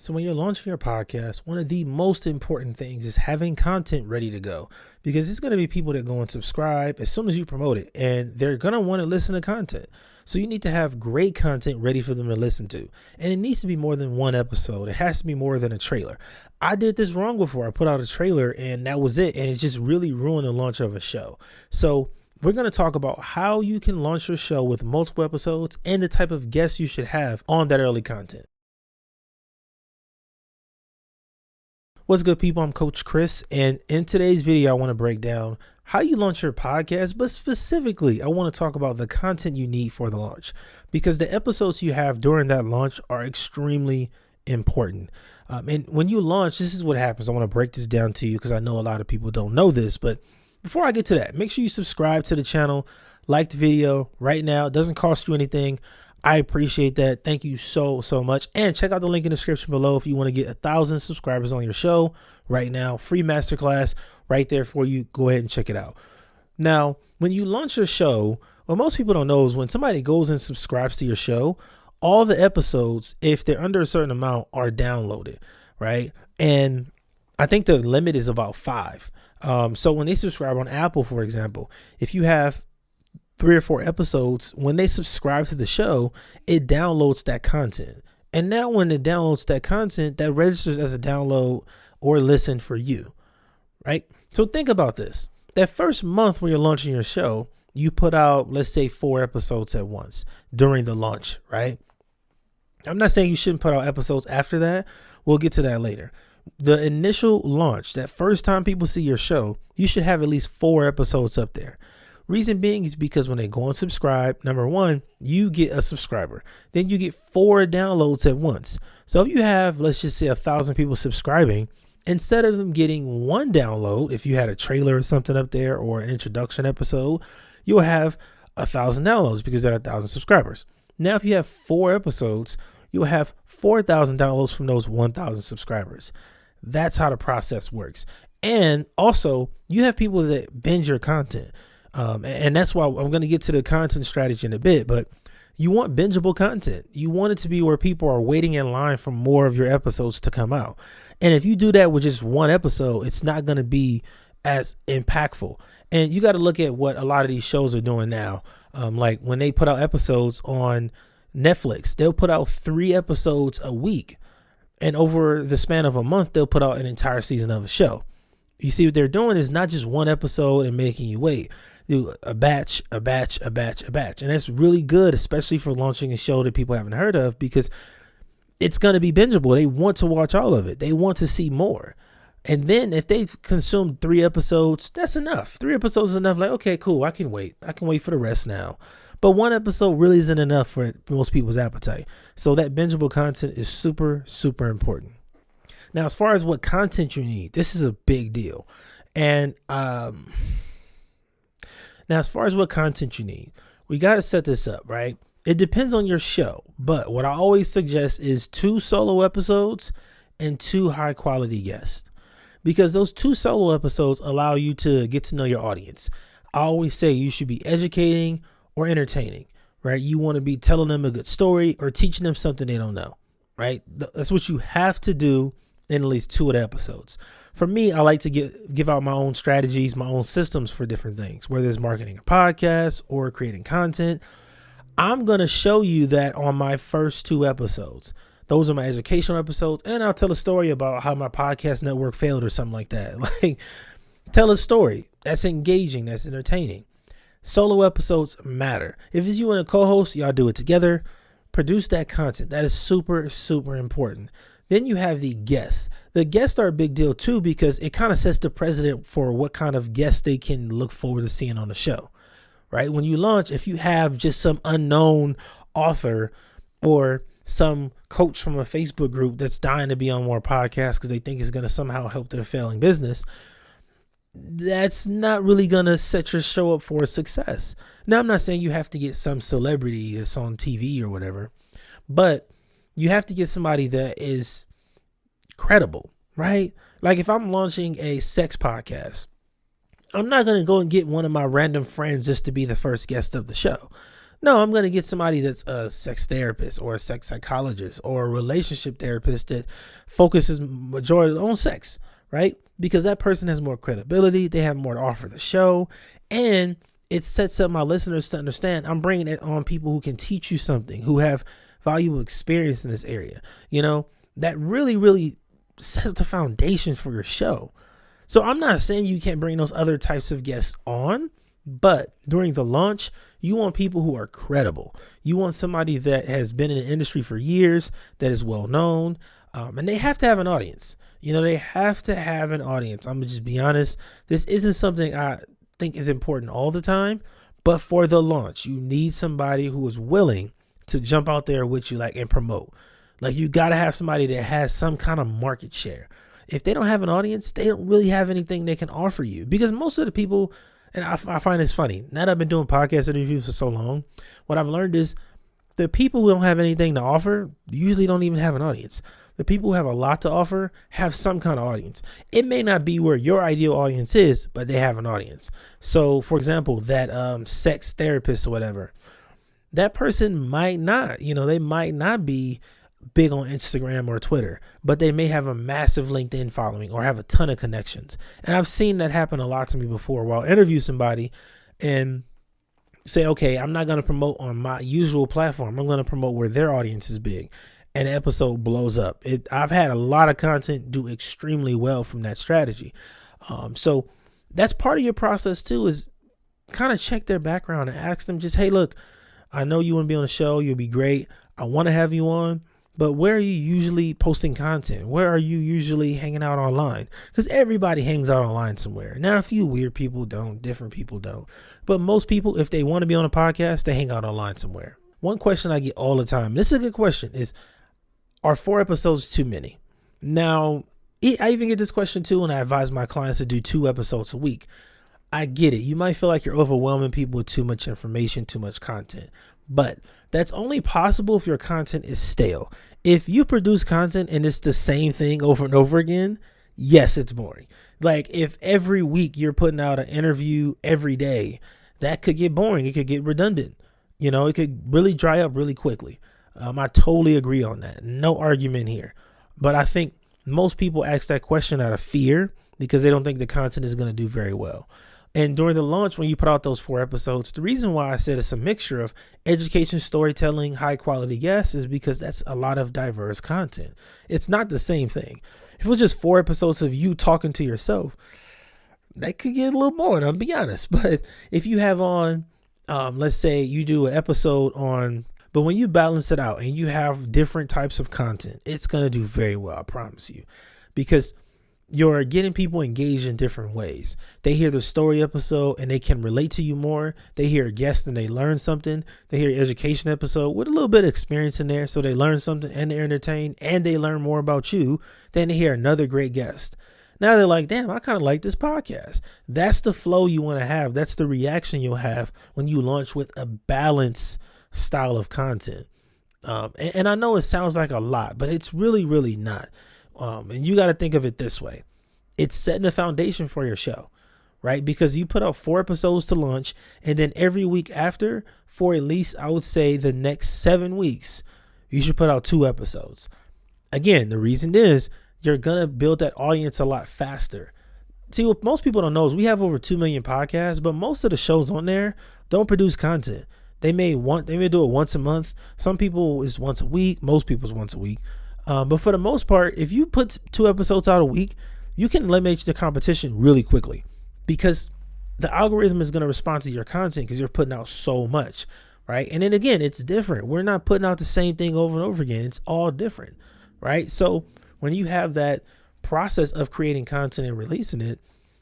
So when you're launching your podcast, one of the most important things is having content ready to go, because it's going to be people that go and subscribe as soon as you promote it, and they're going to want to listen to content. So you need to have great content ready for them to listen to. And it needs to be more than one episode. It has to be more than a trailer. I did this wrong before. I put out a trailer and that was it. And it just really ruined the launch of a show. So we're going to talk about how you can launch your show with multiple episodes and the type of guests you should have on that early content. What's good, people? I'm Coach Chris, and in today's video, I want to break down how you launch your podcast, but specifically, I want to talk about the content you need for the launch, because the episodes you have during that launch are extremely important. And when you launch, this is what happens. I want to break this down to you because I know a lot of people don't know this, but before I get to that, make sure you subscribe to the channel, like the video right now. It doesn't cost you anything. I appreciate that. Thank you so much. And check out the link in the description below if you want to get 1,000 subscribers on your show right now. Free masterclass right there for you. Go ahead and check it out. Now, when you launch your show, what most people don't know is when somebody goes and subscribes to your show, all the episodes, if they're under a certain amount, are downloaded, right? And I think the limit is about 5. So when they subscribe on Apple, for example, if you have 3 or 4 episodes, when they subscribe to the show, it downloads that content. And now when it downloads that content, that registers as a download or listen for you, right? So think about this. That first month when you're launching your show, you put out, let's say, 4 episodes at once during the launch, right? I'm not saying you shouldn't put out episodes after that. We'll get to that later. The initial launch, that first time people see your show, you should have at least 4 episodes up there. Reason being is because when they go and subscribe, number one, you get a subscriber. Then you get 4 downloads at once. So if you have, let's just say, 1,000 people subscribing, instead of them getting 1 download, if you had a trailer or something up there or an introduction episode, you'll have 1,000 downloads because there are 1,000 subscribers. Now, if you have 4 episodes, you'll have 4,000 downloads from those 1,000 subscribers. That's how the process works. And also, you have people that binge your content. And that's why I'm going to get to the content strategy in a bit, but you want bingeable content. You want it to be where people are waiting in line for more of your episodes to come out. And if you do that with just 1 episode, it's not going to be as impactful. And you got to look at what a lot of these shows are doing now. Like when they put out episodes on Netflix, they'll put out 3 episodes a week. And over the span of a month, they'll put out an entire season of a show. You see, what they're doing is not just 1 episode and making you wait. Do a batch. And that's really good, especially for launching a show that people haven't heard of, because it's going to be bingeable. They want to watch all of it. They want to see more. And then if they consume 3 episodes, that's enough. 3 episodes is enough. Like, okay, cool. I can wait for the rest now. But 1 episode really isn't enough for most people's appetite. So that bingeable content is super important. Now, as far as what content you need, this is a big deal. And, now, as far as what content you need, we got to set this up, right? It depends on your show, but what I always suggest is 2 solo episodes and 2 high quality guests, because those 2 solo episodes allow you to get to know your audience. I always say you should be educating or entertaining, right? You want to be telling them a good story or teaching them something they don't know, right? That's what you have to do in at least 2 of the episodes. For me, I like to give out my own strategies, my own systems for different things, whether it's marketing a podcast or creating content. I'm going to show you that on my first 2 episodes. Those are my educational episodes. And I'll tell a story about how my podcast network failed or something like that. Like, tell a story. That's engaging. That's entertaining. Solo episodes matter. If it's you and a co-host, y'all do it together. Produce that content. That is super important. Then you have the guests. The guests are a big deal too, because it kind of sets the precedent for what kind of guests they can look forward to seeing on the show, right? When you launch, if you have just some unknown author or some coach from a Facebook group that's dying to be on more podcasts because they think it's going to somehow help their failing business, that's not really going to set your show up for success. Now, I'm not saying you have to get some celebrity that's on TV or whatever, but you have to get somebody that is credible, right? Like if I'm launching a sex podcast, I'm not going to go and get one of my random friends just to be the first guest of the show. No, I'm going to get somebody that's a sex therapist or a sex psychologist or a relationship therapist that focuses majority on sex, right? Because that person has more credibility. They have more to offer the show. And it sets up my listeners to understand I'm bringing it on people who can teach you something, who have valuable experience in this area. You know, that really, really sets the foundation for your show. So I'm not saying you can't bring those other types of guests on, but during the launch, you want people who are credible. You want somebody that has been in the industry for years, that is well known, and they have to have an audience. You know, they have to have an audience. I'm gonna just be honest. This isn't something I think is important all the time, but for the launch, you need somebody who is willing to jump out there with you, like, and promote. Like, you got to have somebody that has some kind of market share. If they don't have an audience, they don't really have anything they can offer you, because most of the people, and I find this funny, now that I've been doing podcast interviews for so long, what I've learned is the people who don't have anything to offer usually don't even have an audience. The people who have a lot to offer have some kind of audience. It may not be where your ideal audience is, but they have an audience. So, for example, that sex therapist or whatever, that person might not, they might not be big on Instagram or Twitter, but they may have a massive LinkedIn following or have a ton of connections. And I've seen that happen a lot to me before, where I'll interview somebody and say, okay, I'm not going to promote on my usual platform. I'm going to promote where their audience is big. And the episode blows up. I've had a lot of content do extremely well from that strategy. So that's part of your process too, is kind of check their background and ask them just, hey, look, I know you want to be on the show. You'll be great. I want to have you on. But where are you usually posting content? Where are you usually hanging out online? Because everybody hangs out online somewhere. Now, a few weird people don't, different people don't. But most people, if they want to be on a podcast, they hang out online somewhere. One question I get all the time, this is a good question, is, are 4 episodes too many? Now, I even get this question too, and I advise my clients to do 2 episodes a week. I get it. You might feel like you're overwhelming people with too much information, too much content. But that's only possible if your content is stale. If you produce content and it's the same thing over and over again, yes, it's boring. Like, if every week you're putting out an interview every day, that could get boring. It could get redundant. It could really dry up really quickly. I totally agree on that. No argument here. But I think most people ask that question out of fear because they don't think the content is going to do very well. And during the launch, when you put out those 4 episodes, the reason why I said it's a mixture of education, storytelling, high quality guests is because that's a lot of diverse content. It's not the same thing. If it was just 4 episodes of you talking to yourself, that could get a little boring, I'll be honest. But if you have on, let's say you do an episode on, but when you balance it out and you have different types of content, it's going to do very well, I promise you, because you're getting people engaged in different ways. They hear the story episode and they can relate to you more. They hear a guest and they learn something. They hear an education episode with a little bit of experience in there, so they learn something and they're entertained and they learn more about you. Then they hear another great guest. Now they're like, damn, I kind of like this podcast. That's the flow you want to have. That's the reaction you'll have when you launch with a balanced style of content. And I know it sounds like a lot, but it's really, really not. And you got to think of it this way. It's setting a foundation for your show, right? Because you put out 4 episodes to launch, and then every week after, for at least, I would say, the next 7 weeks, you should put out 2 episodes. Again, the reason is you're going to build that audience a lot faster. See, what most people don't know is we have over 2 million podcasts, but most of the shows on there don't produce content. They may do it once a month. Some people is once a week. Most people is once a week. But for the most part, if you put 2 episodes out a week, you can eliminate the competition really quickly, because the algorithm is going to respond to your content because you're putting out so much, right? And then again, it's different. We're not putting out the same thing over and over again. It's all different, right? So when you have that process of creating content and releasing it,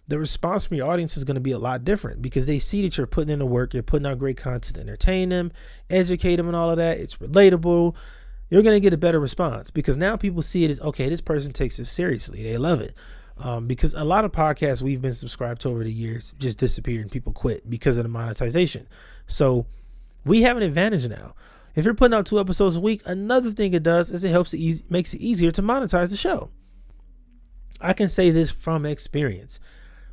the response from your audience is going to be a lot different because they see that you're putting in the work, you're putting out great content, entertain them, educate them and all of that. It's relatable. You're going to get a better response because now people see it as, okay, this person takes it seriously. They love it. Because a lot of podcasts we've been subscribed to over the years just disappeared and people quit because of the monetization. So we have an advantage now. If you're putting out 2 episodes a week, another thing it does is it makes it easier to monetize the show. I can say this from experience.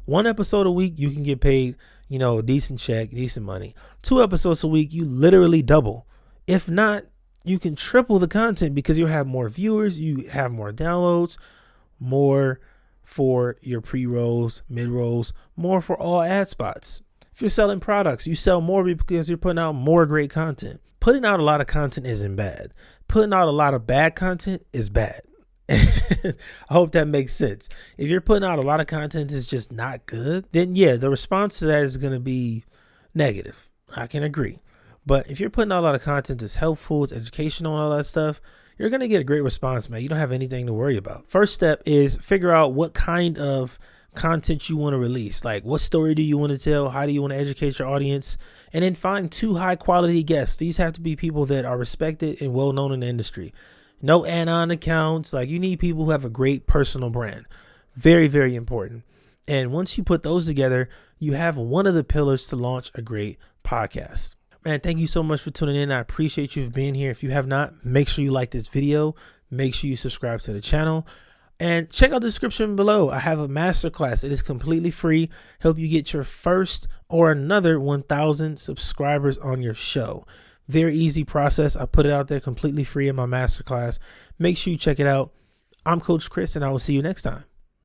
1 episode a week, you can get paid, decent check, decent money. 2 episodes a week, you literally double. If not, you can triple the content because you'll have more viewers, you have more downloads, more for your pre-rolls, mid-rolls, more for all ad spots. If you're selling products, you sell more because you're putting out more great content. Putting out a lot of content isn't bad. Putting out a lot of bad content is bad. I hope that makes sense. If you're putting out a lot of content that's just not good, then yeah, the response to that is going to be negative. I can agree. But if you're putting out a lot of content that's helpful, it's educational and all that stuff, you're going to get a great response, man. You don't have anything to worry about. First step is figure out what kind of content you want to release. Like, what story do you want to tell? How do you want to educate your audience? And then find 2 high quality guests. These have to be people that are respected and well known in the industry. No anon accounts. Like, you need people who have a great personal brand. Very, very important. And once you put those together, you have one of the pillars to launch a great podcast. Man, thank you so much for tuning in. I appreciate you being here. If you have not, make sure you like this video. Make sure you subscribe to the channel. And check out the description below. I have a masterclass. It is completely free. Help you get your first or another 1,000 subscribers on your show. Very easy process. I put it out there completely free in my masterclass. Make sure you check it out. I'm Coach Chris, and I will see you next time.